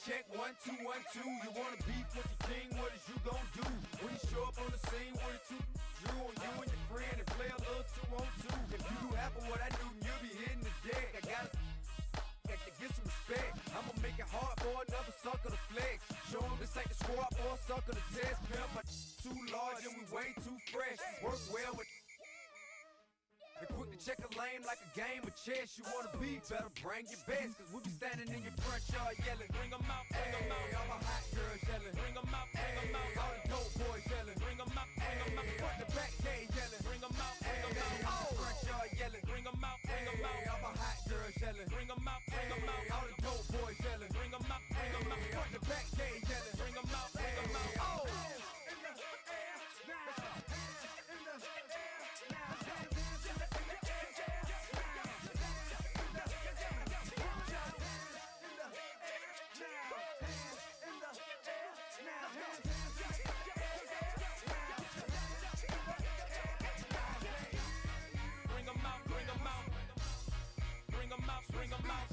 check, 1, 2, 1, 2. You wanna beef with the king, what is you gon' do? When you show up on the scene with a two drew on you and your friend and play a little 2 on 2. If you do half of what I do, then you'll be hitting the deck. I gotta get some respect. I'ma make it hard for another sucker to flex. Show him this ain't the squad or a sucker to test. Pimp, my too large and we way too fresh. Work well with and quick to check a lane like a game of chess. You wanna be better, bring your best. Cause we'll be standing in your front yard yelling, bring 'em out, bring 'em out. All my hot girls yelling, bring 'em out, bring 'em out. All the dope boys yelling, bring 'em out, bring 'em out. Front the back gate yelling, bring 'em out, bring 'em out. All the front yard yelling, bring 'em out, bring 'em out. All my hot girls yelling, bring 'em out, bring 'em out. All the dope boys yelling, bring 'em out, bring 'em out. Front the back gate yelling, bring 'em out, bring 'em out. Oh! Bring 'em out, bring 'em out.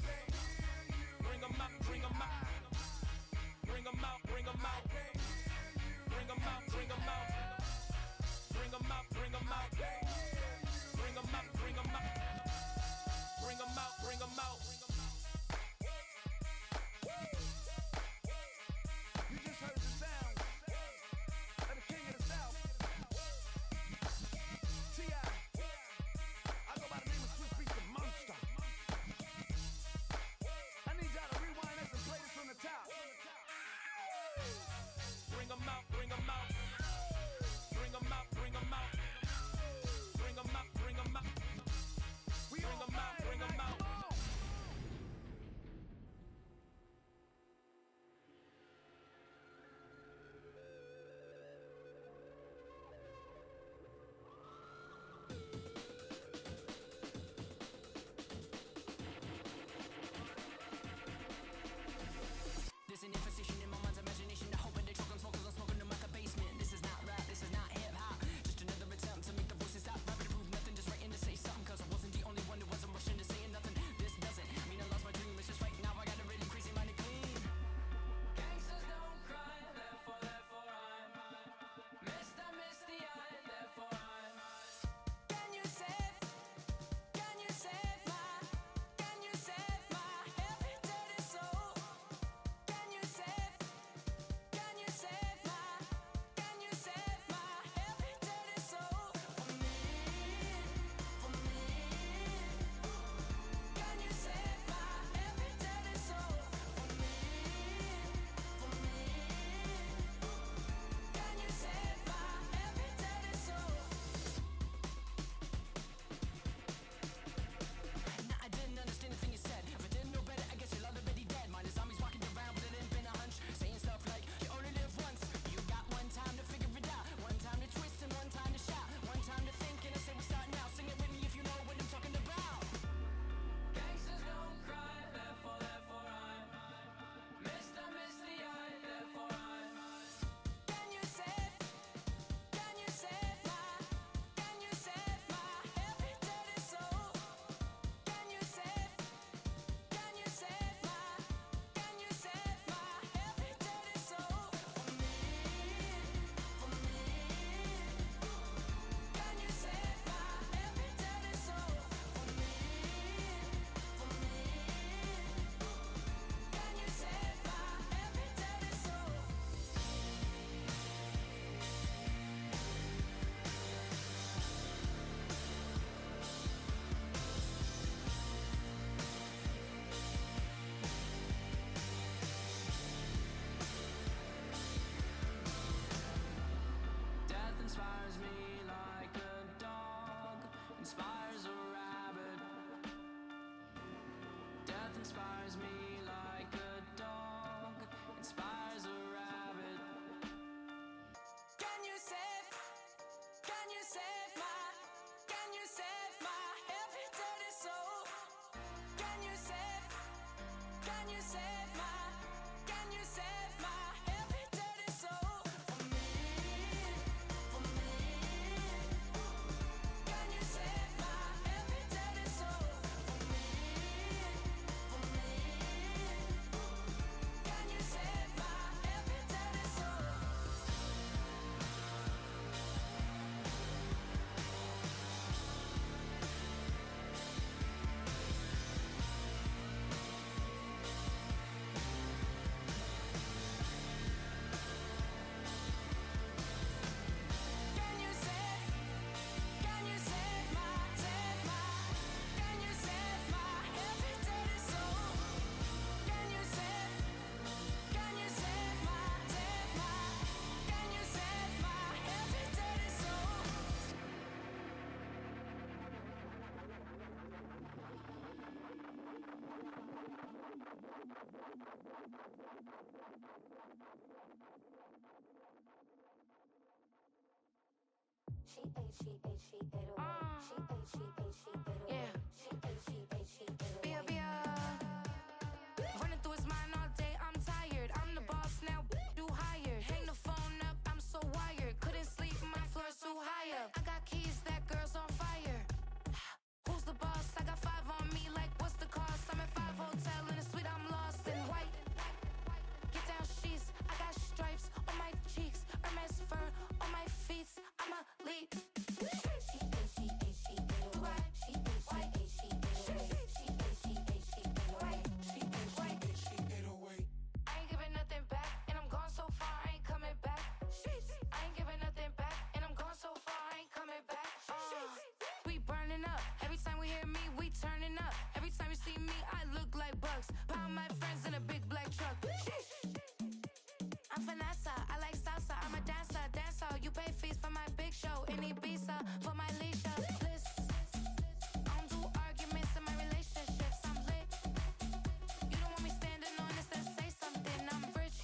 Running through his mind all day, I'm tired. I'm the boss now, you hired. Hang the phone up, I'm so wired. Couldn't sleep, my floor's too high up. I got keys, that girl's on fire. Who's the boss? I got 5 on me, like what's the cost? I'm at 5 hotel in a suite, I'm lost in white. Get down sheets, I got stripes on my cheeks, Hermes fur on my feet. I'm a lead. I ain't giving nothing back, and I'm gone so far, I ain't coming back. I ain't giving nothing back, and I'm gone so far, I ain't coming back. We burning up. Every time we hear me, we turning up. Every time you see me, I look like bugs. Pound my friends in a big black truck. I'm Vanessa, I like salsa. I'm a dancer, dancer. You pay fees for my big show in Ibiza for my leisure. Bliss. I don't do arguments in my relationships. I'm lit. You don't want me standing on this and say something. I'm rich.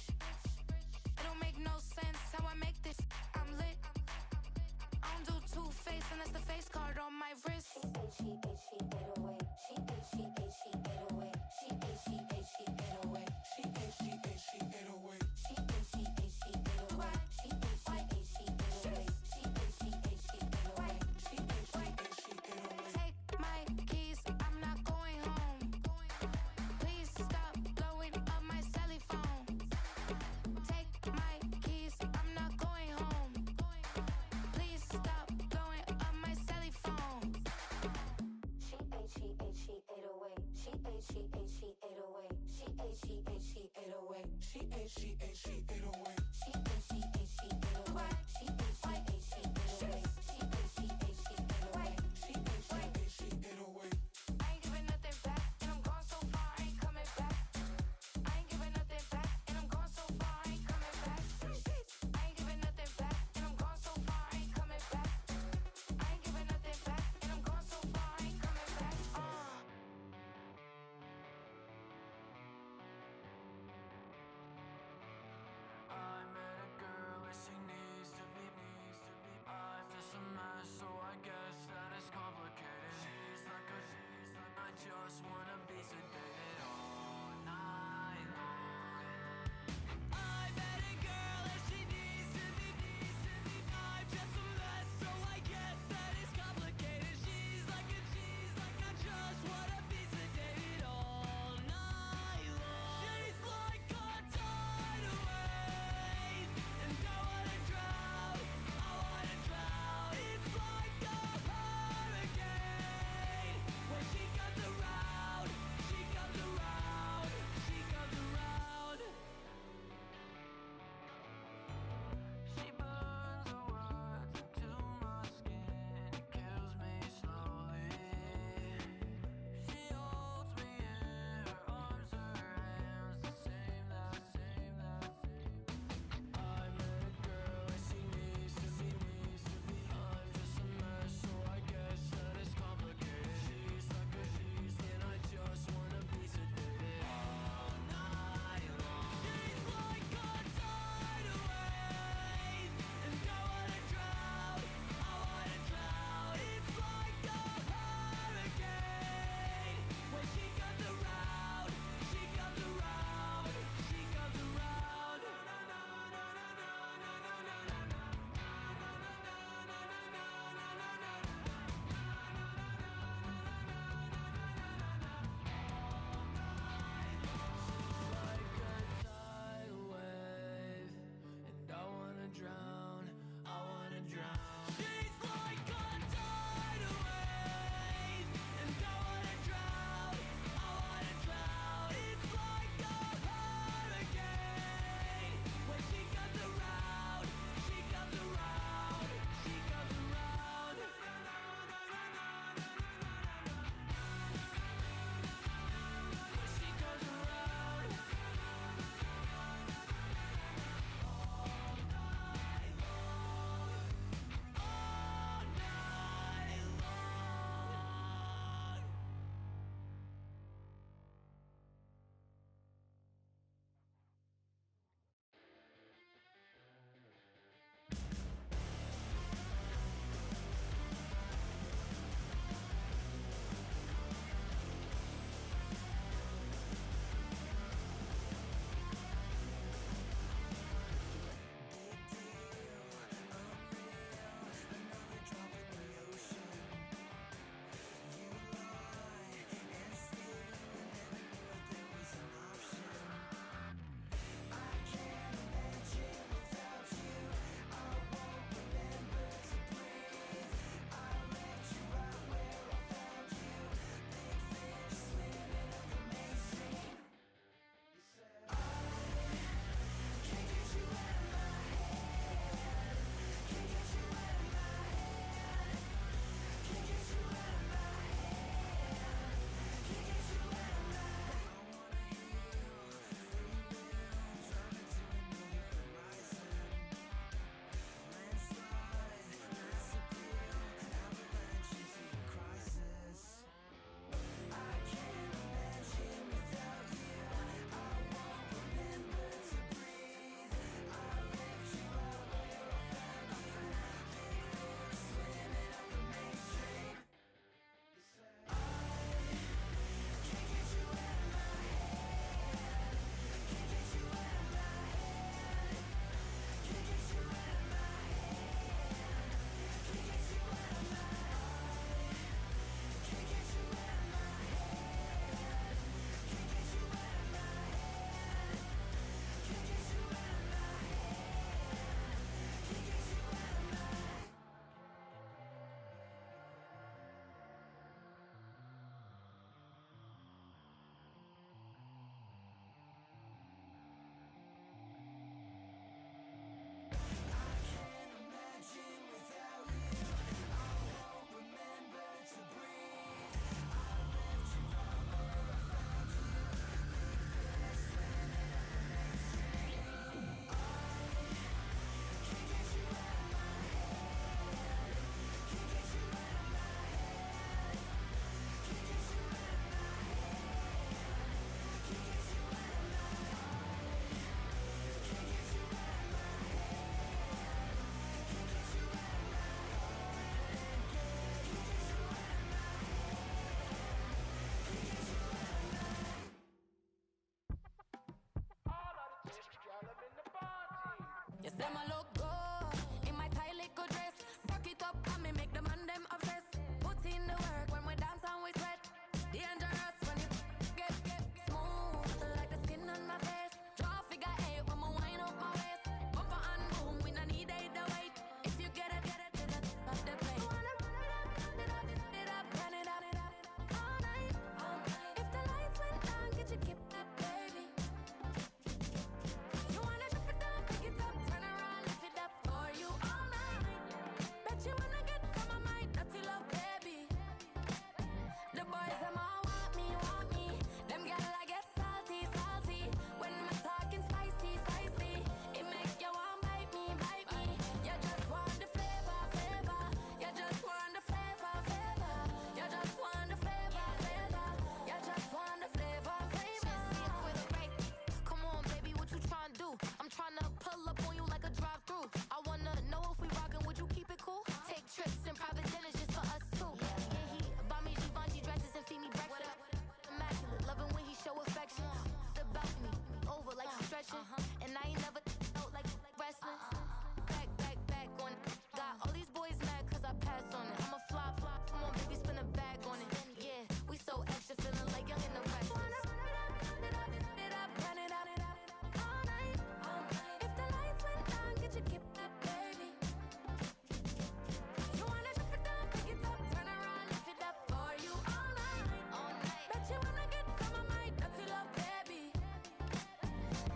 It don't make no sense how I make this. I'm lit. I don't do two-face unless the face card on my wrist. Take my keys, I'm not going home. Please stop blowing up my celly phone. Take my keys, I'm not going home. Please stop blowing up my celly phone. She 808. She 808. She 808. She 808. She 808. She 808. She 808. She 808. She 808. She 808. She 808. She 808. I ain't giving nothing back, and I'm gone so far, I ain't coming back. I ain't giving nothing back, and I'm gone so far, I ain't coming back. I ain't giving nothing back, and I'm gone so far, I ain't coming back. I ain't giving nothing back, and I'm gone so far, I ain't coming back. I'm at a Say my look good in my tight little dress. Rock it up and me make the man them obsessed. Put in the work when we dance and we sweat. Dangerous when you get smooth like the skin on my face. Draw figure eight when we wind up my waist. Bumper and boom, we no need either wait. If you get it, off the plate. You wanna run it up, run it up all night. If the lights went down, get your keep that baby. You wanna drop it down, pick it up, turn around, lift it up for you all night. Bet you wanna get some of my dirty love, baby. The boys them all want me. Them gyal I get salty. When me talking spicy. It make you want bite me. You just want the flavor. You just want the flavor. You just want the flavor. You just want the flavor. With a right. Come on, baby, what you tryna do? I'm tryna pull up on you like a drive-through. I wanna know if we rockin', would you keep it cool? Take trips and private dinners just for us two. Yeah, he buy me Givenchy dresses and feed me breakfast. Immaculate, loving when he show affection. The balcony, over like she stretching. And I ain't never out like wrestling. Back on it. Got all these boys mad cause I passed on it. I'm a flop. Come on, baby, spin a bag on it. Yeah, we so extra, feeling like young in the rest. Run it up all night. If the lights went down, get your keep that baby. You wanna drop it down, pick it up, turn around, lift it up for you all night. Bet you wanna get some of my dirty love, baby.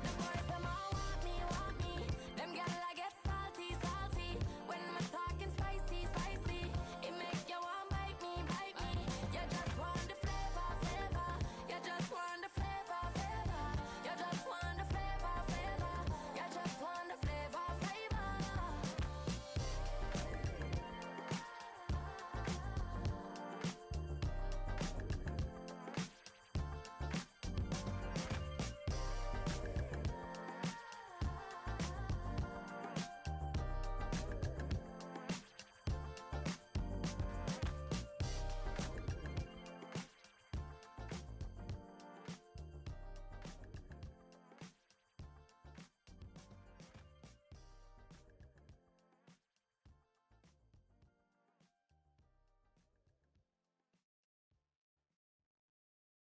The boys them all want me. Them gyal I get salty. When me talking spicy. It make you want bite me. You just want the flavor. You just want the flavor. You just want the flavor. You just want the flavor.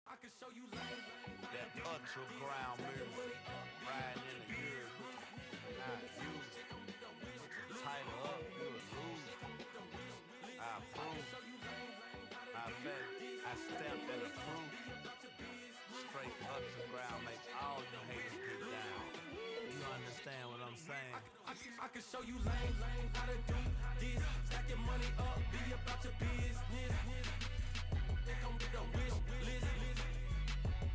I can show you lane. That ultra ground music, riding in the years, not used. Tighten up, you'll lose. I approve. I bet, I stamped and approved. Straight ultra ground, make all you haters get down. You understand what I'm saying? I can show you lane, how to do this. Stack your money up, be about your business. They come with a wish list.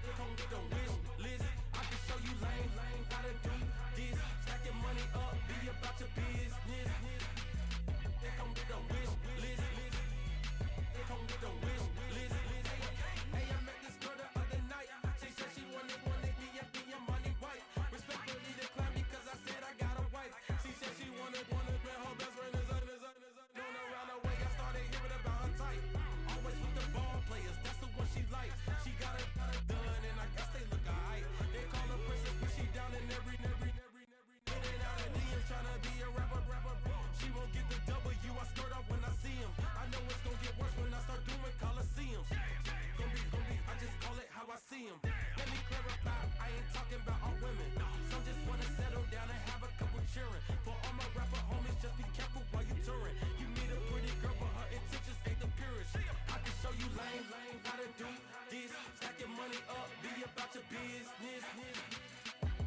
They come with a wish list. I can show you lane, how to do this. Stack your money up, be about your business. They come with a wish list. They come with a wish list. Hey, I met this girl the other night. She said she wanted me and be your money white. Respectfully declined because I said I got a wife. She said she wanted man, her best friend is known around the way. I started hearing about her type. Always with the ball players, that's the one she likes. She got it done, and I guess they look alright. They call her princess, but she down in every. In and out of DMs, tryna be a rapper. She won't get the W, I skirt off when I see him. I know it's gonna get worse when I start doing Coliseums. Gonna be, I just call it how I see him. Let me clarify, I ain't talking about all women. Some just wanna settle down and have a couple cheering. For all my rapper homies, just be careful while you touring. You meet a pretty girl, but her intentions ain't the purest. I can show you lane, how to do this. Stack your money up, be about your business.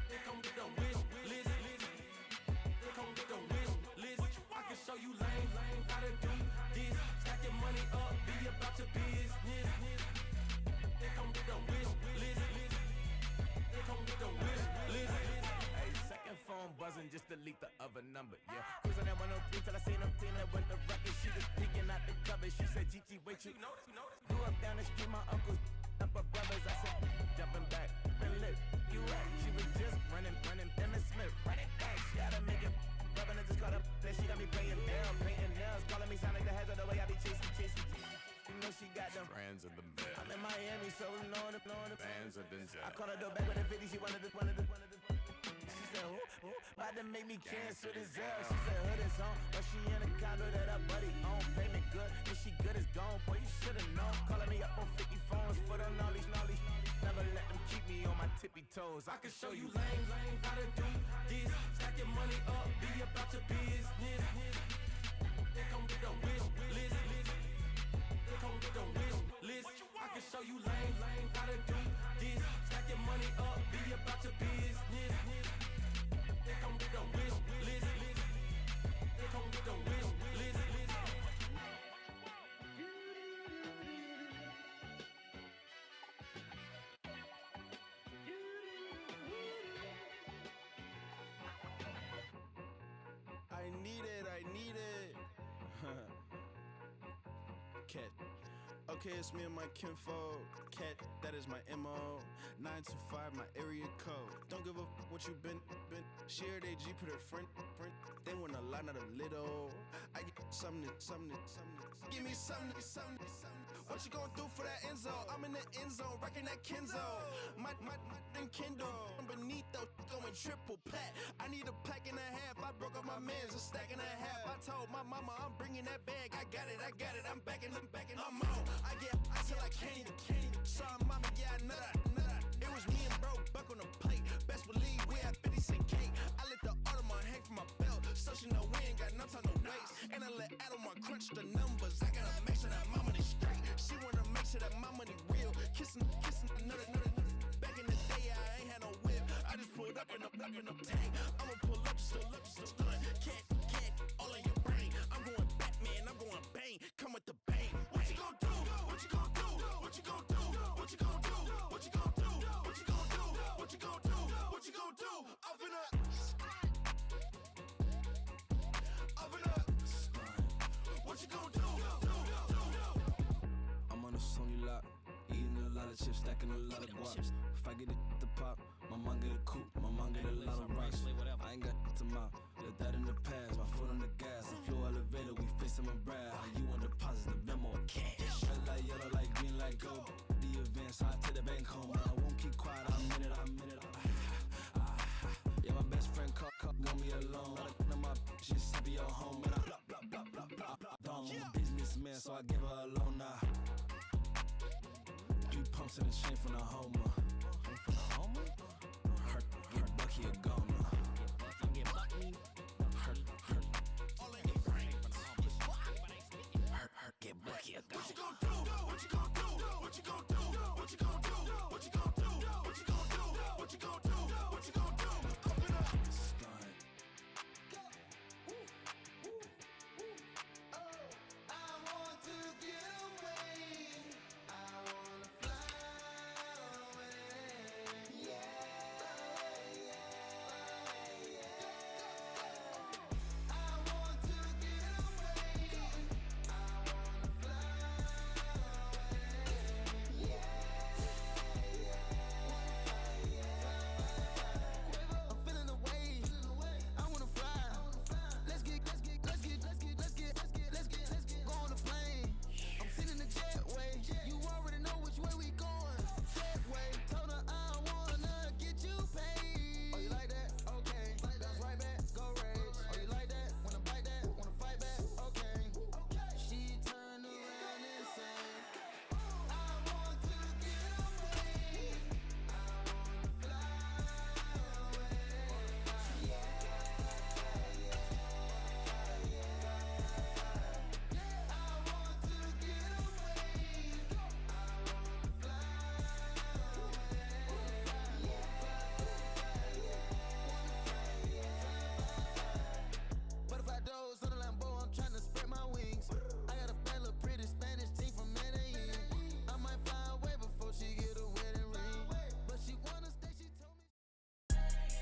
They come with a wish list. They come with a wish list. I can show you lane, how to do this. Stack your money up, be about your business. They come with a wish list. They come with a wish list. Hey, second phone buzzing, just delete the other number, yeah. Cruising at 103 till I seen her with the record. She was peeking out the cover. She said, Gigi, wait, you grew up down the street, my uncles, up her brothers. I said, jumping back, been lit. You at? She was just running, Emmitt Smith, running back. She had to make it, rubbing it, just caught up. Then she got me playing down, painting nails, calling me sound like the heads of the way I be chasing. You know she got them Brands of the bed. I'm in Miami, so know the Bands of the I called her door back with a 50, she wanted the. She said, who? About to make me cancel this Zell. She said hood is on, but she in a condo that her buddy own. Payment good, and she good as gone. Boy, you should've known. Calling me up on 50 phones for the knowledge. Never let them keep me on my tippy toes. I can show you lame, how to do this. Stack your money up, be about your business. They come with the wish list. They come with the wish list. I can show you lame, how to do this. Stack your money up, be about your business. They come with the wish list. They come with the wish list. I need it. Cat. Okay, it's me and my kinfolk. Cat, that is my MO. 925, my area code. Don't give a what you been. Shared AG, put her friend. They want a lot, not a little. I get something. Give me something. What you gonna do for that Enzo? I'm in the end zone, rocking that Kenzo. My Kindle. Beneath though, going triple plat. I need a pack and a half. I broke up my mans, a stack and a half. I told my mama I'm bringing that bag. I got it. I'm backing. I'm on. I get till I can't even. Sorry, mama, yeah, I know that. It was me and bro, buck on the plate. Best believe we had 50 cent cake. I let the Audemars hang from my belt, so she know we ain't got no time to waste. And I let Audemars crunch the numbers. I gotta make sure that my money straight. She wanna make sure that my money real. Kissing another. Back in the day, I ain't had no whip. I just pulled up in a tank. I'ma pull up just to stun. Can't, all in your brain. I'm going Batman, I'm going bang. Come with the bang. What you gon' do? What you gon' do? What you gon' do? What you gon' do? What you gon' do? What you gon' do? What you gon' do? What you gon' do? Up in up. What you gon' do? I'm on a Sony lot, eating a lot of chips, stacking a lot of guaps. If I get it to pop, my mom get a coupe, my mom get a lot of rocks. I ain't got to mouth, let that in the past. My foot on the gas, I flow elevator, we face him and Brad. How you want deposit the memo or cash? Red like yellow, like green, like gold. The events, I take the bank home. I won't keep quiet, I'm in it. Yeah, my best friend called, want me alone. None of my bitches be your home, and I blah. I'm a businessman, so I give her a loan now. 3 pumps in the chain from the Homer. Hurt, get Bucky a goner. Hurt. All in your brain. Hurt, get Bucky a goner. What you gon' do? What you gon' do? What you gon' do? What you gon' do? What you gon' do? What you gon' do? What you gon' do? What you gon' do? Open up. Stunt.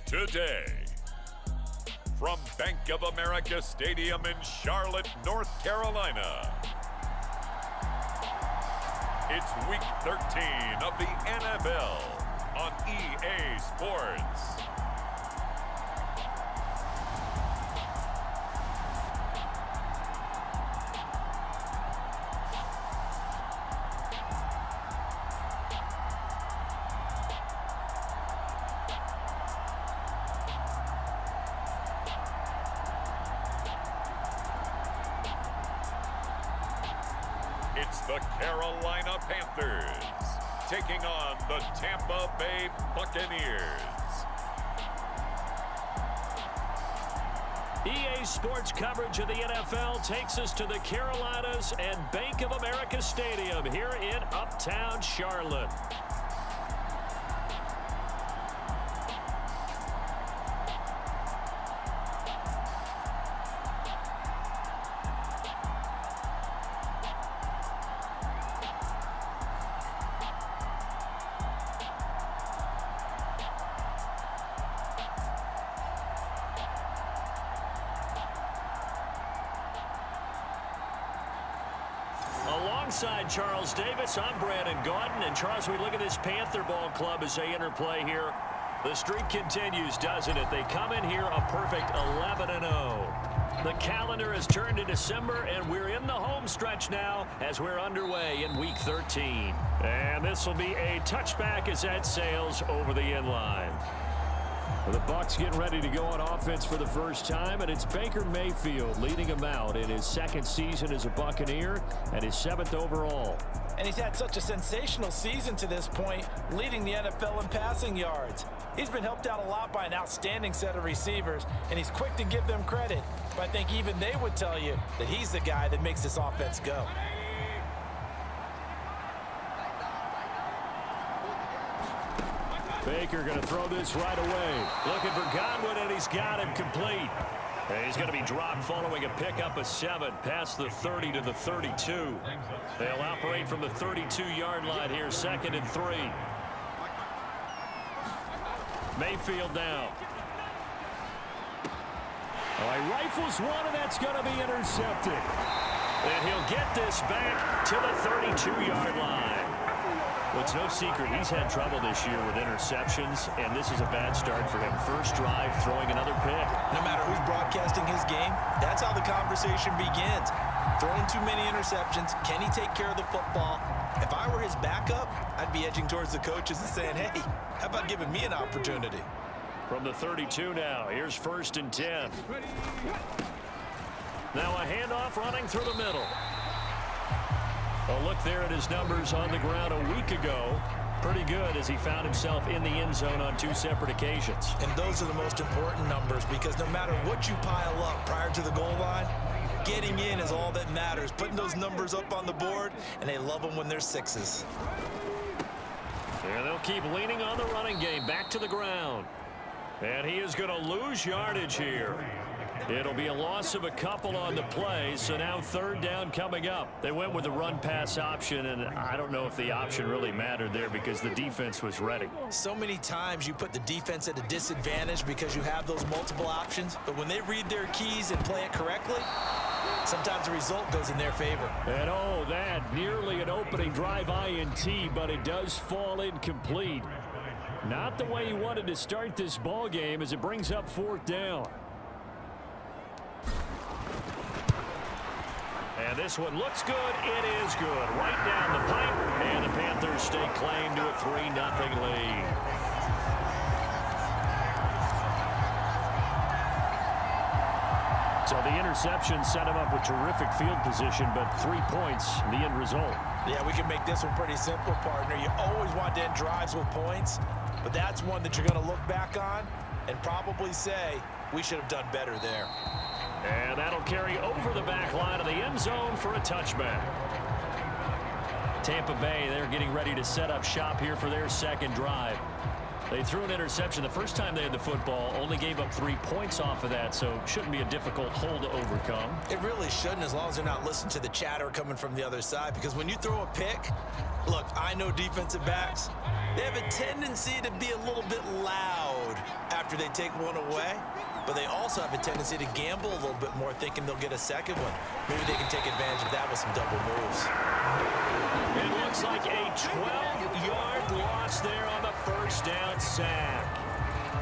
Today, from Bank of America Stadium in Charlotte, North Carolina, it's Week 13 of the NFL on EA Sports. it's the Carolina Panthers taking on the Tampa Bay Buccaneers. EA Sports coverage of the NFL takes us to the Carolinas and Bank of America Stadium here in Uptown Charlotte. Alongside Charles Davis, I'm Brandon Gaudin. And Charles, we look at this Panther ball club as they interplay here. The streak continues, doesn't it? They come in here a perfect 11-0. The calendar has turned to December, and we're in the home stretch now as we're underway in Week 13. And this will be a touchback as that sails over the inline. The Bucs getting ready to go on offense for the first time, and it's Baker Mayfield leading him out in his second season as a Buccaneer and his 7th overall. And he's had such a sensational season to this point, leading the NFL in passing yards. He's been helped out a lot by an outstanding set of receivers, and he's quick to give them credit. But I think even they would tell you that he's the guy that makes this offense go. Baker going to throw this right away. Looking for Godwin, and he's got him complete. And he's going to be dropped following a pickup of 7 past the 30 to the 32. They'll operate from the 32-yard line here, 2nd and 3. Mayfield now. Oh, he rifles one, and that's going to be intercepted. And he'll get this back to the 32-yard line. Well, it's no secret he's had trouble this year with interceptions, and this is a bad start for him. First drive, throwing another pick. No matter who's broadcasting his game, that's how the conversation begins. Throwing too many interceptions, can he take care of the football? If I were his backup, I'd be edging towards the coaches and saying, hey, how about giving me an opportunity? From the 32 now, here's 1st and 10. Now a handoff running through the middle. A look there at his numbers on the ground a week ago. Pretty good as he found himself in the end zone on 2 separate occasions. And those are the most important numbers because no matter what you pile up prior to the goal line, getting in is all that matters. Putting those numbers up on the board, and they love them when they're 6s. And they'll keep leaning on the running game. Back to the ground. And he is going to lose yardage here. It'll be a loss of a couple on the play, so now 3rd down coming up. They went with the run-pass option, and I don't know if the option really mattered there because the defense was ready. So many times you put the defense at a disadvantage because you have those multiple options, but when they read their keys and play it correctly, sometimes the result goes in their favor. And oh, that nearly an opening drive INT, but it does fall incomplete. Not the way he wanted to start this ball game as it brings up 4th down. And this one looks good. It is good. Right down the pipe. And the Panthers stake claim to a 3-0 lead. So the interception set him up with terrific field position, but 3 points, the end result. Yeah, we can make this one pretty simple, partner. You always want to end drives with points, but that's one that you're going to look back on and probably say, we should have done better there. And that'll carry over the back line of the end zone for a touchback. Tampa Bay, they're getting ready to set up shop here for their 2nd drive. They threw an interception the first time they had the football, only gave up 3 points off of that, so shouldn't be a difficult hole to overcome. It really shouldn't, as long as they're not listening to the chatter coming from the other side, because when you throw a pick, look, I know defensive backs, they have a tendency to be a little bit loud after they take one away, but they also have a tendency to gamble a little bit more, thinking they'll get a second one. Maybe they can take advantage of that with some double moves. It looks like a 12-yard loss there on the 1st down sack.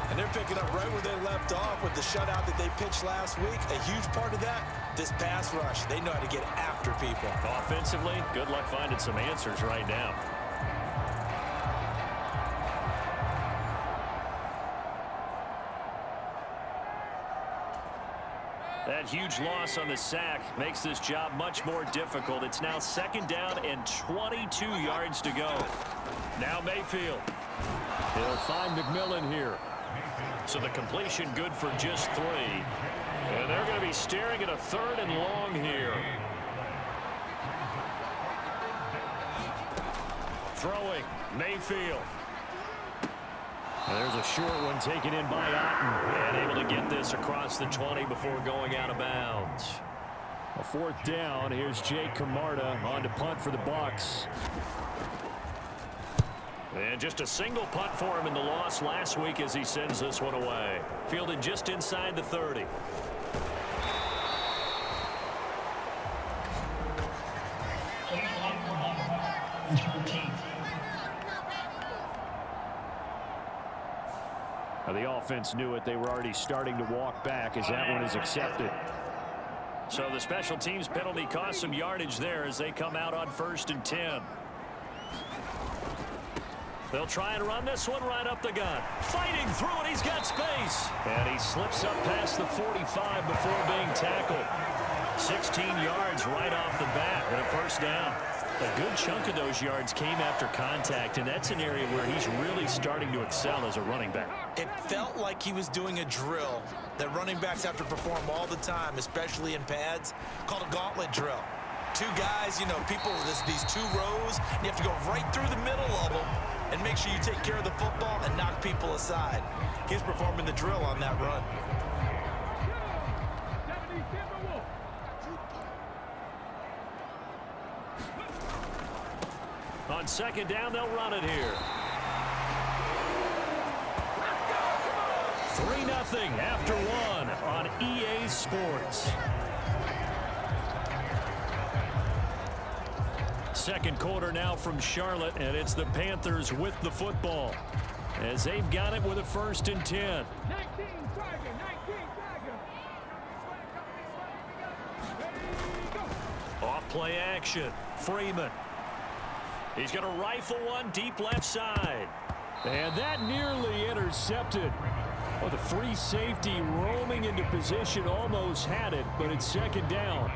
And they're picking up right where they left off with the shutout that they pitched last week. A huge part of that, this pass rush. They know how to get after people. Offensively, good luck finding some answers right now. That huge loss on the sack makes this job much more difficult. It's now 2nd down and 22 yards to go. Now Mayfield. He'll find McMillan here. So the completion good for just 3. And they're going to be staring at a 3rd and long here. Throwing, Mayfield. And there's a short one taken in by Otten. And able to get this across the 20 before going out of bounds. A 4th down. Here's Jake Camarda on to punt for the Bucs. And just a single punt for him in the loss last week as he sends this one away. Fielded just inside the 30. Now the offense knew it. They were already starting to walk back as that one is accepted. So the special teams penalty cost some yardage there as they come out on 1st and 10. They'll try and run this one right up the gut. Fighting through it. He's got space. And he slips up past the 45 before being tackled. 16 yards right off the bat and a 1st down. A good chunk of those yards came after contact, and that's an area where he's really starting to excel as a running back. It felt like he was doing a drill that running backs have to perform all the time, especially in pads, called a gauntlet drill. 2 guys, you know, people, these 2 rows, and you have to go right through the middle of them and make sure you take care of the football and knock people aside. He's performing the drill on that run. On 2nd down, they'll run it here. 3-0 after 1 on EA Sports. 2nd quarter now from Charlotte, and it's the Panthers with the football as they've got it with a 1st and 10. Off play action. Freeman. He's going to rifle one deep left side. And that nearly intercepted. Well, the free safety roaming into position almost had it, but it's 2nd down.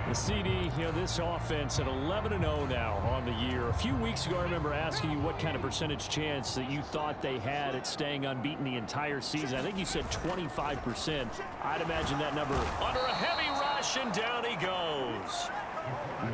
The CD, you know, this offense at 11-0 now on the year. A few weeks ago, I remember asking you what kind of percentage chance that you thought they had at staying unbeaten the entire season. I think you said 25%. I'd imagine that number under a heavy rush, and down he goes.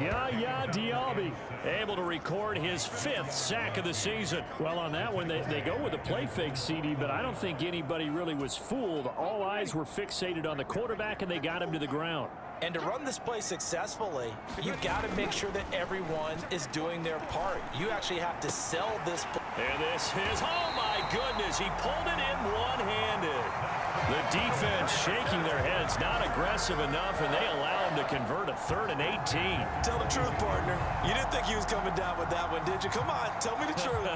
Yaya Diaby able to record his 5th sack of the season. Well, on that one, they go with a play fake, CD, but I don't think anybody really was fooled. All eyes were fixated on the quarterback, and they got him to the ground. And to run this play successfully, you've got to make sure that everyone is doing their part. You actually have to sell this play. And this is, oh my goodness, he pulled it in one-handed. The defense shaking their heads, not aggressive enough, and they allow him to convert a 3rd and 18. Tell the truth, partner. You didn't think he was coming down with that one, did you? Come on, tell me the truth.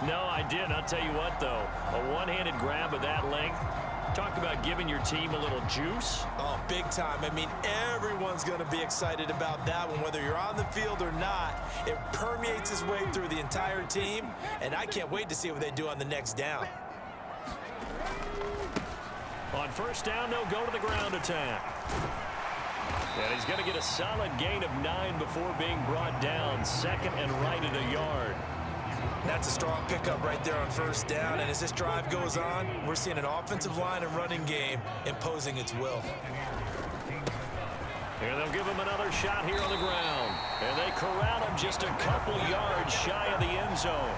No, I didn't. I'll tell you what, though. A one-handed grab of that length. Talk about giving your team a little juice. Oh, big time. I mean, everyone's going to be excited about that one, whether you're on the field or not. It permeates its way through the entire team, and I can't wait to see what they do on the next down. On 1st down, they'll go to the ground attack. And he's going to get a solid gain of 9 before being brought down. 2nd and right at a yard. That's a strong pickup right there on 1st down, and as this drive goes on, we're seeing an offensive line and running game imposing its will. And they'll give him another shot here on the ground. And they corral him just a couple yards shy of the end zone.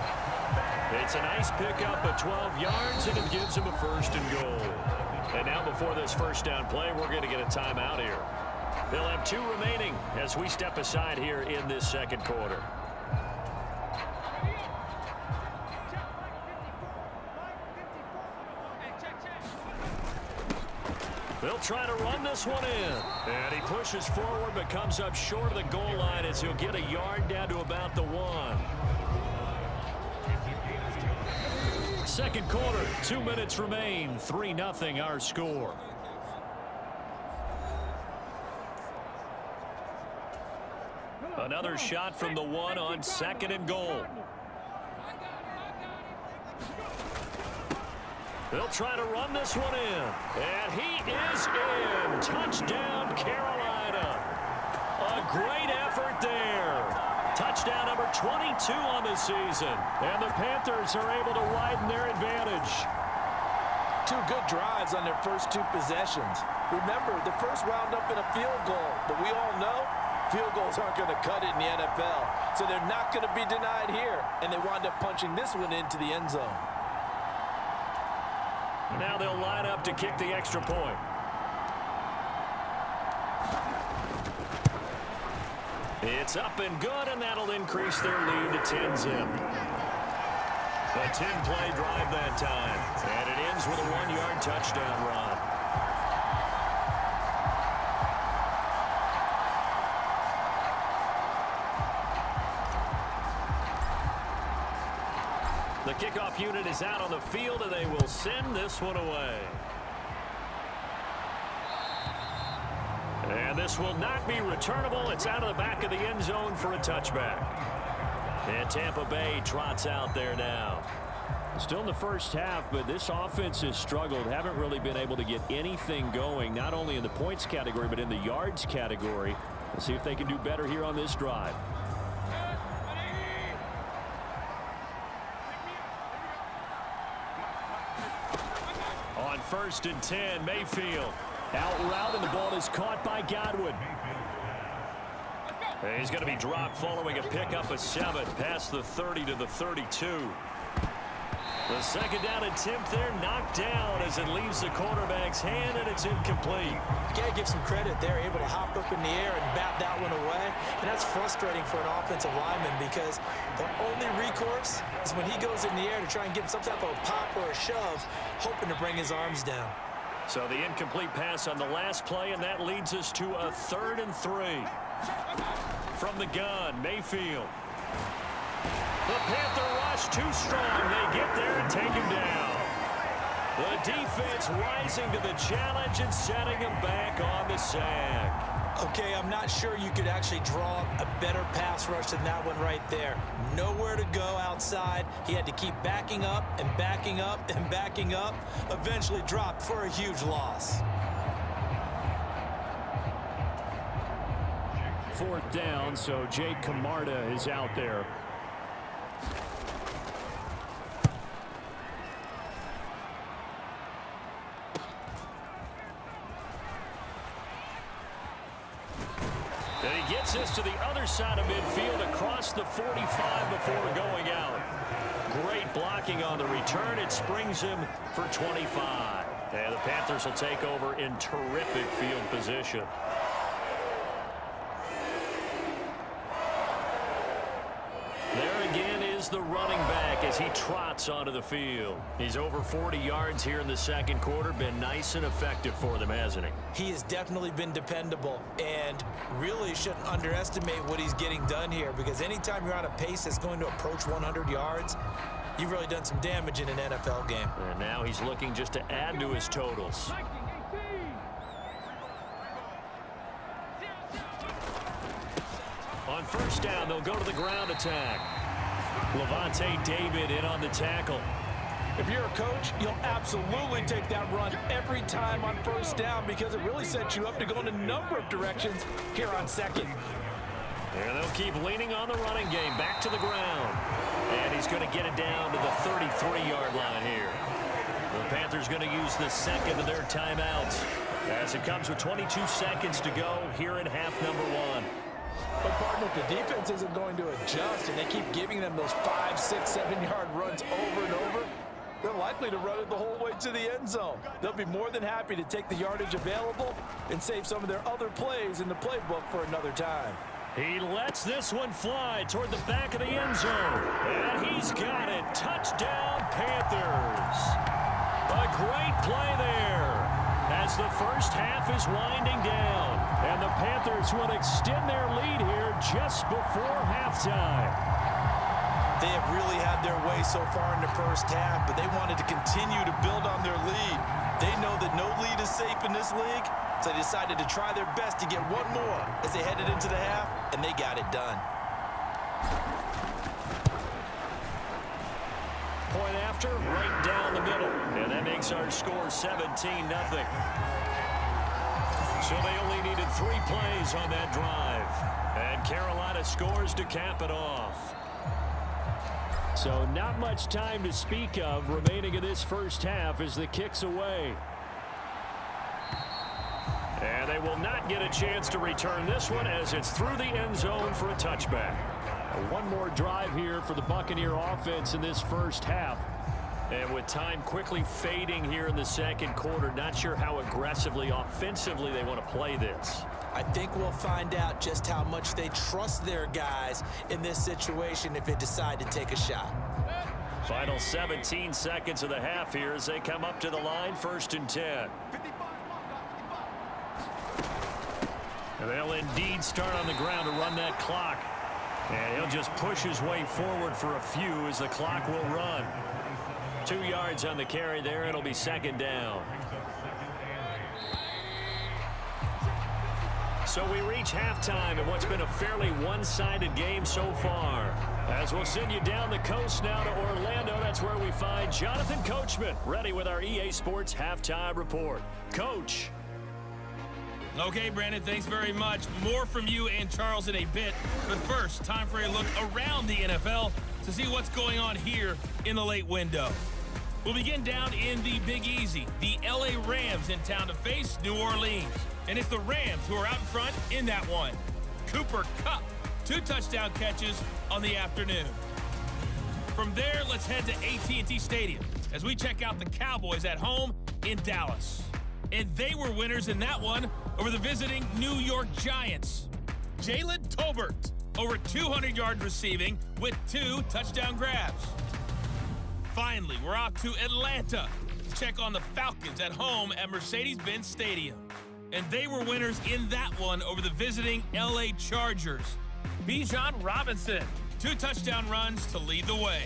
It's a nice pickup of 12 yards, and it gives him a 1st and goal. And now before this 1st down play, we're going to get a timeout here. They'll have 2 remaining as we step aside here in this 2nd quarter. They'll try to run this one in. And he pushes forward but comes up short of the goal line as he'll get a yard down to about the 1. 2nd quarter, 2 minutes remain. 3-0 our score. Another shot from the 1 on 2nd and goal. They'll try to run this one in. And he is in. Touchdown, Carolina. A great effort there. Touchdown number 22 on the season. And the Panthers are able to widen their advantage. 2 good drives on their first 2 possessions. Remember, the first wound up in a field goal, but we all know field goals aren't going to cut it in the NFL. So they're not going to be denied here, and they wind up punching this one into the end zone. Now they'll line up to kick the extra point. It's up and good, and that'll increase their lead to 10-zip. A 10-play drive that time, and it ends with a 1-yard touchdown run. The kickoff unit is out on the field, and they will send this one away. And this will not be returnable. It's out of the back of the end zone for a touchback. And Tampa Bay trots out there now. Still in the first half, but this offense has struggled. Haven't really been able to get anything going, not only in the points category, but in the yards category. We'll see if they can do better here on this drive. On 1st and 10, Mayfield. Out route, and the ball is caught by Godwin. He's going to be dropped following a pickup of 7 past the 30 to the 32. The second down attempt there knocked down as it leaves the quarterback's hand, and it's incomplete. You got to give some credit. They're able to hop up in the air and bat that one away, and that's frustrating for an offensive lineman because the only recourse is when he goes in the air to try and get some type of a pop or a shove, hoping to bring his arms down. So the incomplete pass on the last play, and that leads us to a 3rd and 3. From the gun, Mayfield. The Panther rush too strong. They get there and take him down. The defense rising to the challenge and setting him back on the sack. Okay, I'm not sure you could actually draw a better pass rush than that one right there. Nowhere to go outside. He had to keep backing up and backing up and backing up. Eventually dropped for a huge loss. 4th down, so Jake Camarda is out there. And he gets this to the other side of midfield across the 45 before going out. Great blocking on the return. It springs him for 25. And the Panthers will take over in terrific field position. There again is the running back as he trots onto the field. He's over 40 yards here in the second quarter. Been nice and effective for them, hasn't he? He has definitely been dependable and really shouldn't underestimate what he's getting done here because anytime you're on a pace that's going to approach 100 yards, you've really done some damage in an NFL game. And now he's looking just to add to his totals. On 1st down, they'll go to the ground attack. Levante David in on the tackle. If you're a coach, you'll absolutely take that run every time on 1st down because it really sets you up to go in a number of directions here on 2nd. And they'll keep leaning on the running game. Back to the ground. And he's going to get it down to the 33-yard line here. The Panthers going to use the second of their timeouts as it comes with 22 seconds to go here in half number 1. But, partner, if the defense isn't going to adjust and they keep giving them those 5, 6, 7-yard runs over and over, they're likely to run it the whole way to the end zone. They'll be more than happy to take the yardage available and save some of their other plays in the playbook for another time. He lets this one fly toward the back of the end zone. And he's got it. Touchdown, Panthers. A great play there as the first half is winding down. And the Panthers will extend their lead here just before halftime. They have really had their way so far in the first half, but they wanted to continue to build on their lead. They know that no lead is safe in this league, so they decided to try their best to get one more as they headed into the half, and they got it done. Point after, right down the middle. And that makes our score 17-0. So they only needed 3 plays on that drive. And Carolina scores to cap it off. So not much time to speak of remaining in this first half as the kick's away. And they will not get a chance to return this one as it's through the end zone for a touchback. One more drive here for the Buccaneer offense in this first half. And with time quickly fading here in the second quarter, not sure how aggressively, offensively they want to play this. I think we'll find out just how much they trust their guys in this situation if they decide to take a shot. Final 17 seconds of the half here as they come up to the line, 1st and 10. And they'll indeed start on the ground to run that clock. And he'll just push his way forward for a few as the clock will run. 2 yards on the carry there. It'll be 2nd down. So we reach halftime in what's been a fairly one-sided game so far. As we'll send you down the coast now to Orlando, that's where we find Jonathan Coachman ready with our EA Sports Halftime Report. Coach. Okay, Brandon, thanks very much. More from you and Charles in a bit. But first, time for a look around the NFL to see what's going on here in the late window. We'll begin down in the Big Easy. The LA Rams in town to face New Orleans. And it's the Rams who are out in front in that one. Cooper Kupp, 2 touchdown catches on the afternoon. From there, let's head to AT&T Stadium as we check out the Cowboys at home in Dallas. And they were winners in that one over the visiting New York Giants. Jalen Tolbert, over 200 yards receiving with 2 touchdown grabs. Finally, we're off to Atlanta to check on the Falcons at home at Mercedes-Benz Stadium. And they were winners in that one over the visiting LA Chargers. Bijan Robinson, 2 touchdown runs to lead the way.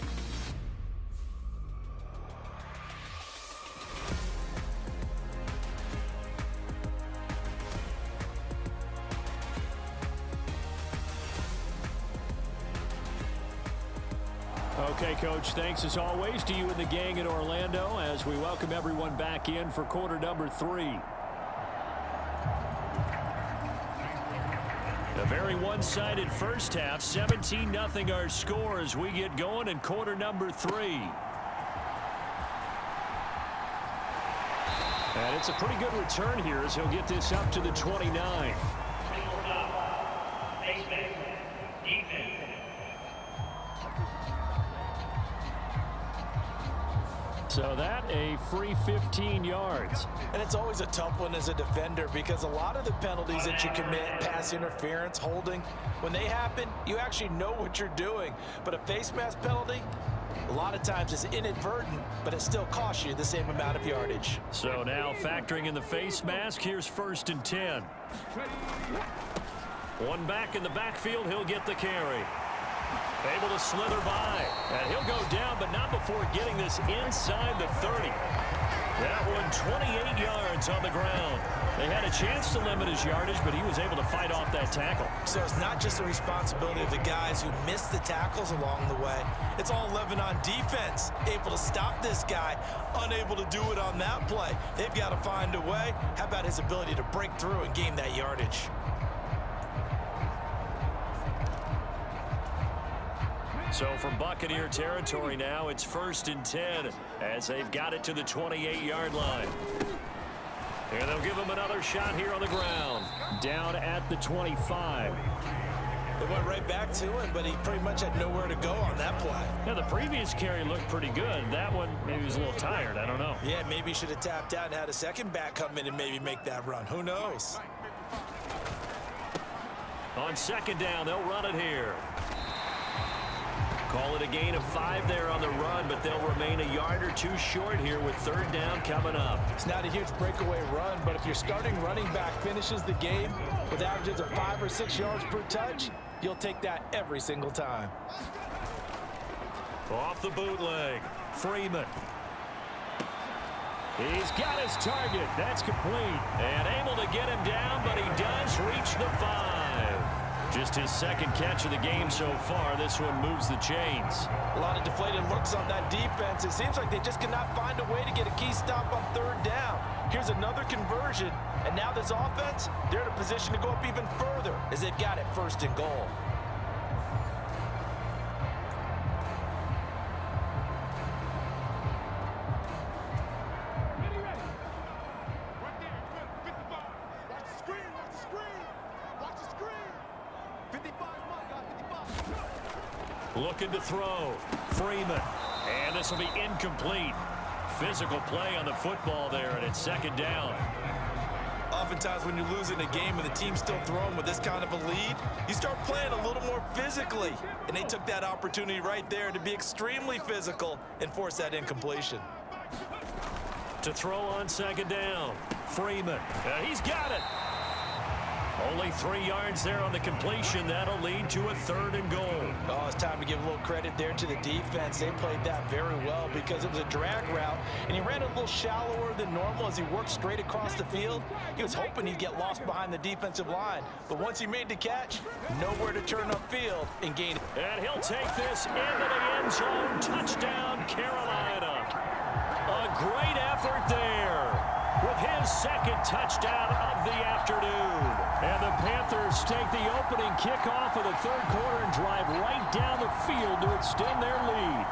Okay, Coach, thanks as always to you and the gang in Orlando as we welcome everyone back in for quarter number 3. A very one-sided first half, 17-0 our score as we get going in quarter number 3. And it's a pretty good return here as he'll get this up to the 29. So that a free 15 yards. And it's always a tough one as a defender because a lot of the penalties that you commit, pass interference, holding, when they happen, you actually know what you're doing. But a face mask penalty, a lot of times is inadvertent, but it still costs you the same amount of yardage. So now factoring in the face mask, here's 1st and 10. One back in the backfield, he'll get the carry. Able to slither by. And he'll go down, but not before getting this inside the 30. That one 28 yards on the ground. They had a chance to limit his yardage, but he was able to fight off that tackle. So it's not just the responsibility of the guys who missed the tackles along the way. It's all 11 on defense. Able to stop this guy, unable to do it on that play. They've got to find a way. How about his ability to break through and gain that yardage? So from Buccaneer territory now, it's 1st and 10 as they've got it to the 28-yard line. And they'll give him another shot here on the ground. Down at the 25. They went right back to him, but he pretty much had nowhere to go on that play. Yeah, the previous carry looked pretty good. That one, maybe he was a little tired. I don't know. Yeah, maybe he should have tapped out and had a second back come in and maybe make that run. Who knows? On 2nd down, they'll run it here. Call it a gain of 5 there on the run, but they'll remain a yard or 2 short here with 3rd down coming up. It's not a huge breakaway run, but if your starting running back finishes the game with averages of 5 or 6 yards per touch, you'll take that every single time. Off the bootleg, Freeman. He's got his target. That's complete. And able to get him down, but he does reach the 5. Just his second catch of the game so far. This one moves the chains. A lot of deflated looks on that defense. It seems like they just cannot find a way to get a key stop on third down. Here's another conversion, and now this offense, they're in a position to go up even further as they've got it 1st and goal. Looking to throw. Freeman. And this will be incomplete. Physical play on the football there, and it's 2nd down. Oftentimes when you're losing a game and the team's still throwing with this kind of a lead, you start playing a little more physically. And they took that opportunity right there to be extremely physical and force that incompletion. To throw on 2nd down. Freeman. He's got it. Only 3 yards there on the completion. That'll lead to a 3rd and goal. Oh, it's time to give a little credit there to the defense. They played that very well because it was a drag route, and he ran a little shallower than normal as he worked straight across the field. He was hoping he'd get lost behind the defensive line, but once he made the catch, nowhere to turn upfield and gain it. And he'll take this into the end zone. Touchdown, Carolina. A great effort there with his 2nd touchdown of the afternoon. And the Panthers take the opening kickoff of the 3rd quarter and drive right down the field to extend their lead.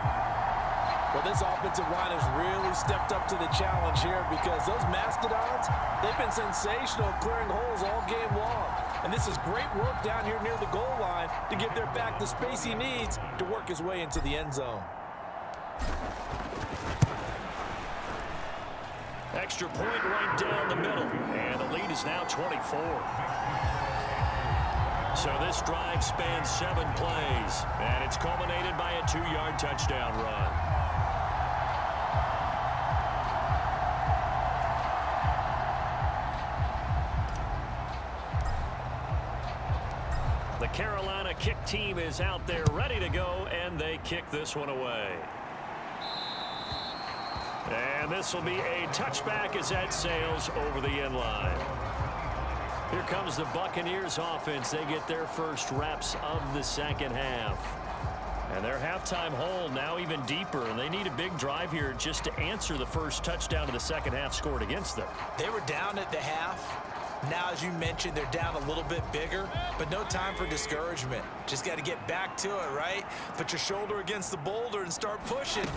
Well, this offensive line has really stepped up to the challenge here because those Mastodons, they've been sensational clearing holes all game long. And this is great work down here near the goal line to give their back the space he needs to work his way into the end zone. Extra point right down the middle, and the lead is now 24. So this drive spans 7 plays, and it's culminated by a 2-yard touchdown run. The Carolina kick team is out there ready to go, and they kick this one away. And this will be a touchback as that sails over the end line. Here comes the Buccaneers offense. They get their first reps of the 2nd half. And their halftime hole now even deeper, and they need a big drive here just to answer the first touchdown of the 2nd half scored against them. They were down at the half. Now, as you mentioned, they're down a little bit bigger, but no time for discouragement. Just got to get back to it, right? Put your shoulder against the boulder and start pushing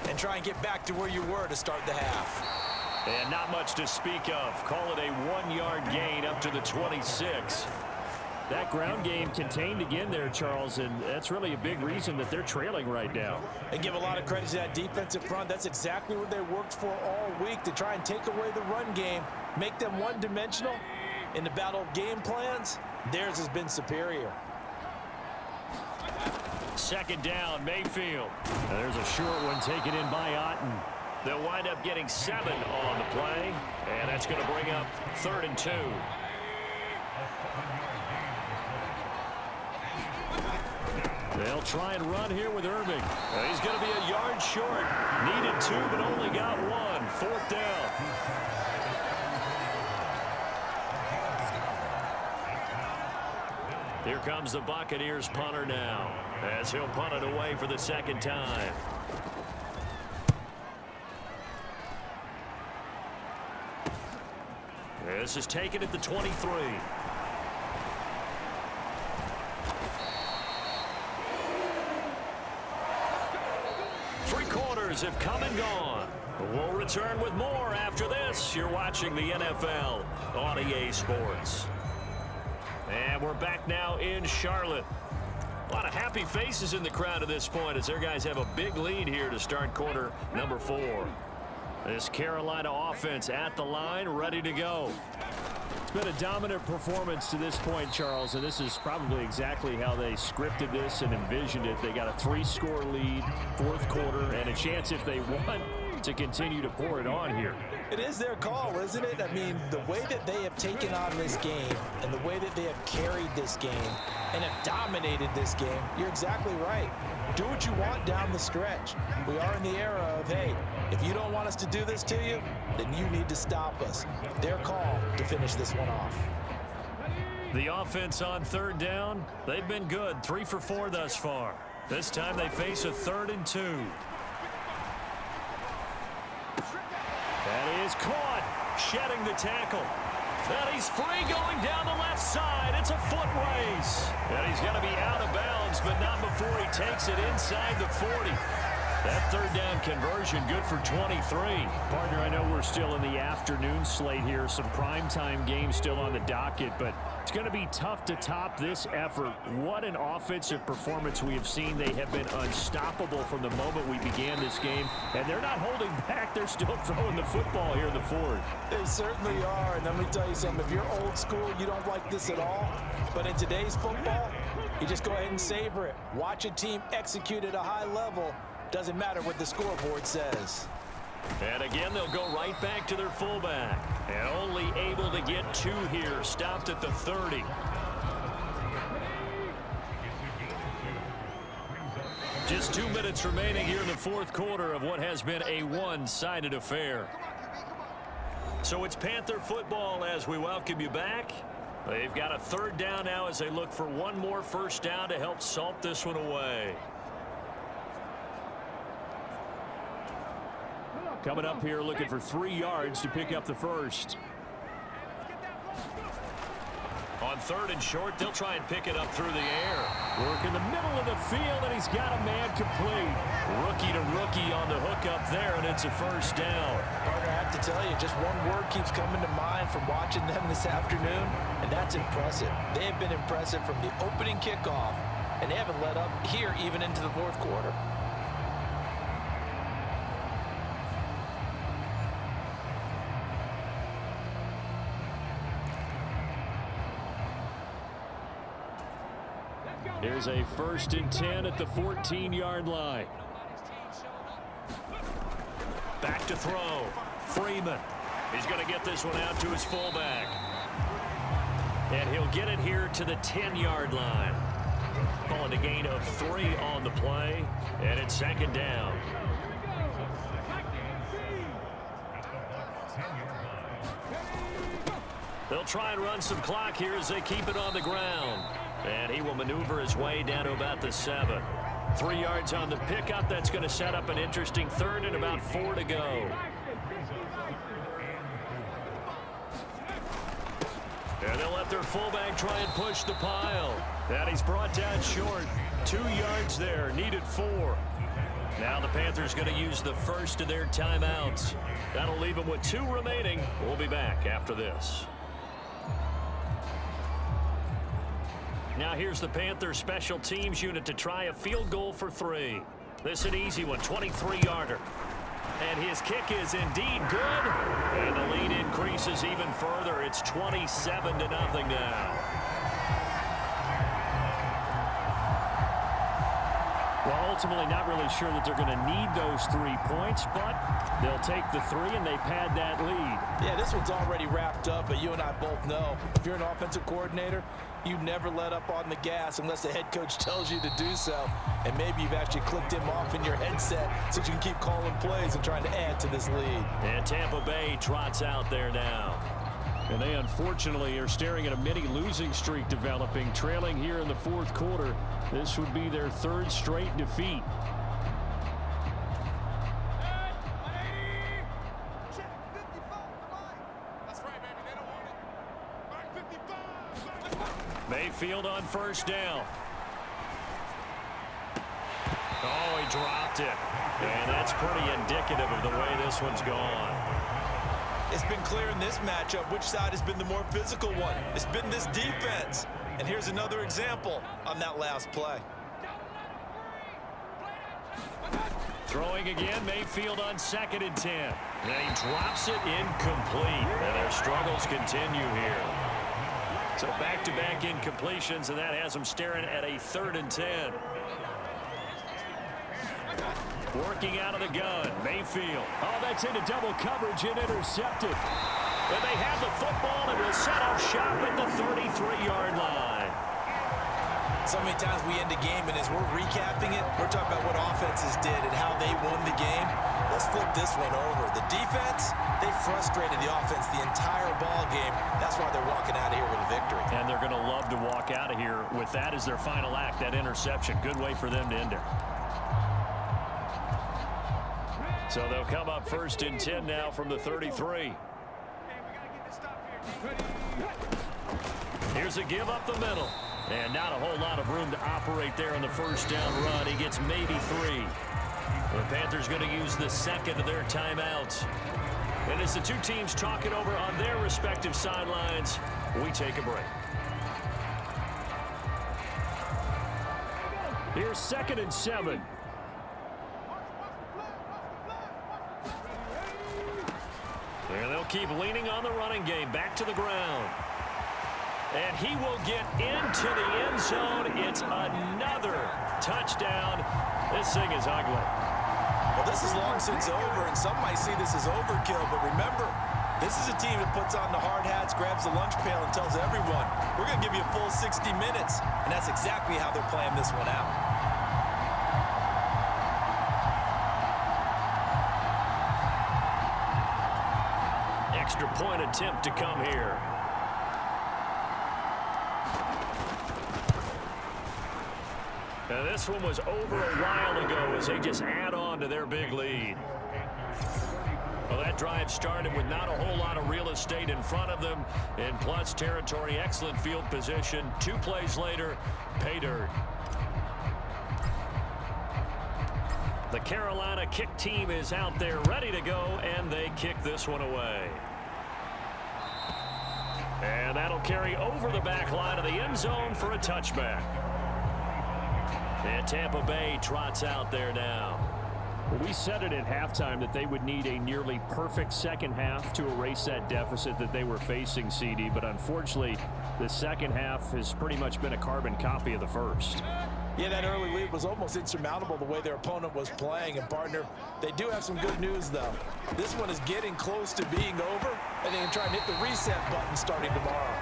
and try and get back to where you were to start the half. And not much to speak of. Call it a 1-yard gain up to the 26. That ground game contained again there, Charles, and that's really a big reason that they're trailing right now. And give a lot of credit to that defensive front. That's exactly what they worked for all week, to try and take away the run game, make them one-dimensional. In the battle of game plans, theirs has been superior. 2nd down, Mayfield. And there's a short one taken in by Otten. They'll wind up getting 7 on the play, and that's going to bring up 3rd and 2. They'll try and run here with Irving. He's going to be a yard short. Needed 2, but only got 1. 4th down. Here comes the Buccaneers punter now, as he'll punt it away for the 2nd time. This is taken at the 23. Three quarters have come and gone. We'll return with more after this. You're watching the NFL on EA Sports. And we're back now in Charlotte. A lot of happy faces in the crowd at this point as their guys have a big lead here to start quarter number 4. This Carolina offense at the line, ready to go. It's been a dominant performance to this point, Charles, and this is probably exactly how they scripted this and envisioned it. They got a 3-score lead, 4th quarter, and a chance if they want to continue to pour it on here. It is their call, isn't it? I mean, the way that they have taken on this game and the way that they have carried this game and have dominated this game, you're exactly right. Do what you want down the stretch. We are in the era of, hey, if you don't want us to do this to you, then you need to stop us. Their call to finish this one off. The offense on third down, they've been good. 3 for 4 thus far. This time they face a 3rd and 2. That is caught, shedding the tackle. And he's free going down the left side. It's a foot race. And he's going to be out of bounds, but not before he takes it inside the 40. That 3rd down conversion good for 23. Partner, I know we're still in the afternoon slate here. Some primetime games still on the docket, but it's going to be tough to top this effort. What an offensive performance we have seen. They have been unstoppable from the moment we began this game, and they're not holding back. They're still throwing the football here in the 4th. They certainly are, and let me tell you something. If you're old school, you don't like this at all. But in today's football, you just go ahead and savor it. Watch a team execute at a high level. Doesn't matter what the scoreboard says. And again, they'll go right back to their fullback. And only able to get 2 here. Stopped at the 30. Just 2 minutes remaining here in the 4th quarter of what has been a one-sided affair. So it's Panther football as we welcome you back. They've got a 3rd down now as they look for one more first down to help salt this one away. Coming up here looking for 3 yards to pick up the first. On 3rd and short, they'll try and pick it up through the air. Work in the middle of the field, and he's got a man complete. Rookie to rookie on the hook up there, and it's a first down. Partner, I have to tell you, just one word keeps coming to mind from watching them this afternoon, and that's impressive. They have been impressive from the opening kickoff, and they haven't let up here even into the 4th quarter. Here's a 1st and 10 at the 14-yard line. Back to throw. Freeman. He's going to get this one out to his fullback. And he'll get it here to the 10-yard line. Calling a gain of 3 on the play. And it's 2nd down. They'll try and run some clock here as they keep it on the ground. And he will maneuver his way down to about the 7. 3 yards on the pickup. That's going to set up an interesting 3rd and about 4 to go. And they'll let their fullback try and push the pile. And he's brought down short. 2 yards there. Needed 4. Now the Panthers going to use the first of their timeouts. That'll leave them with 2 remaining. We'll be back after this. Now here's the Panthers special teams unit to try a field goal for 3. This is an easy one, 23-yarder. And his kick is indeed good. And the lead increases even further. It's 27-0 now. Well, ultimately not really sure that they're going to need those 3 points, but they'll take the 3 and they pad that lead. Yeah, this one's already wrapped up, but you and I both know if you're an offensive coordinator, you never let up on the gas unless the head coach tells you to do so. And maybe you've actually clicked him off in your headset so you can keep calling plays and trying to add to this lead. And Tampa Bay trots out there now. And they unfortunately are staring at a mini losing streak developing, trailing here in the 4th quarter. This would be their 3rd straight defeat. Mayfield on first down. Oh, he dropped it. And that's pretty indicative of the way this one's gone. It's been clear in this matchup which side has been the more physical one. It's been this defense. And here's another example on that last play. Throwing again, Mayfield on 2nd and 10. And he drops it incomplete. And their struggles continue here. So back-to-back incompletions, and that has them staring at a 3rd and 10. Working out of the gun, Mayfield. Oh, that's into double coverage and intercepted. And they have the football and will set up shop at the 33-yard line. So many times we end a game, and as we're recapping it, we're talking about what offenses did and how they won the game. let's flip this one over. The defense, they frustrated the offense the entire ball game. That's why they're walking out of here with a victory. And they're going to love to walk out of here with that as their final act, that interception. Good way for them to end it. So they'll come up 1st and 10 now from the 33. Here's a give up the middle. And not a whole lot of room to operate there on the first down run. He gets maybe 3. The Panthers going to use the second of their timeouts. And as the two teams talk it over on their respective sidelines, we take a break. Here's 2nd and 7. And they'll keep leaning on the running game. Back to the ground. And he will get into the end zone. It's another touchdown. This thing is ugly. Well, this is long since over, and some might see this as overkill. But remember, this is a team that puts on the hard hats, grabs the lunch pail, and tells everyone, we're going to give you a full 60 minutes. And that's exactly how they're playing this one out. Extra point attempt to come here. And this one was over a while ago as they just add on to their big lead. Well, that drive started with not a whole lot of real estate in front of them. In plus territory, excellent field position. 2 plays later, pay dirt. The Carolina kick team is out there ready to go, and they kick this one away. And that'll carry over the back line of the end zone for a touchback. And Tampa Bay trots out there now. Well, we said it at halftime that they would need a nearly perfect second half to erase that deficit that they were facing, CD. But unfortunately, the second half has pretty much been a carbon copy of the first. Yeah, that early lead was almost insurmountable the way their opponent was playing. And, partner, they do have some good news, though. This one is getting close to being over, and they can try and hit the reset button starting tomorrow.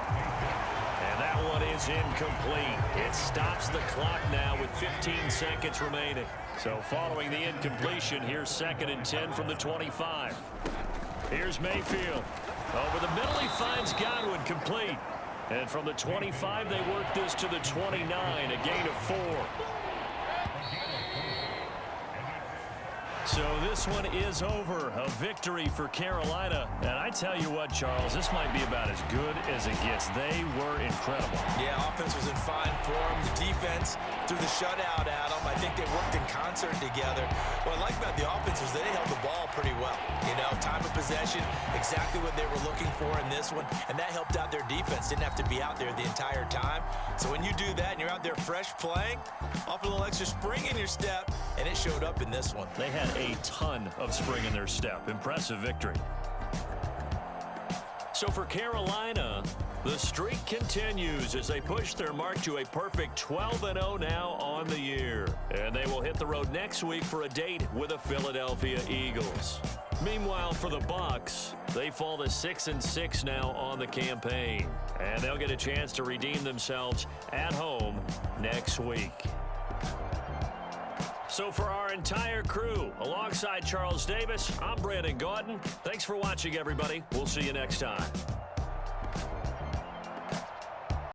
And that one is incomplete. It stops the clock now with 15 seconds remaining. So following the incompletion, here's 2nd and 10 from the 25. Here's Mayfield. Over the middle, he finds Godwin, complete. And from the 25, they work this to the 29, a gain of 4. So this one is over. A victory for Carolina. And I tell you what, Charles, this might be about as good as it gets. They were incredible. Yeah, offense was in fine form. The defense threw the shutout at them. I think they worked in concert together. What I like about the offense was they held the ball pretty well. You know, time of possession, exactly what they were looking for in this one. And that helped out their defense. Didn't have to be out there the entire time. So when you do that and you're out there fresh playing, off a little extra spring in your step, and it showed up in this one. They had a ton of spring in their step. Impressive victory. So for Carolina, the streak continues as they push their mark to a perfect 12-0 now on the year. And they will hit the road next week for a date with the Philadelphia Eagles. Meanwhile, for the Bucs, they fall to 6-6 now on the campaign. And they'll get a chance to redeem themselves at home next week. So for our entire crew, alongside Charles Davis, I'm Brandon Gaudin. Thanks for watching, everybody. We'll see you next time.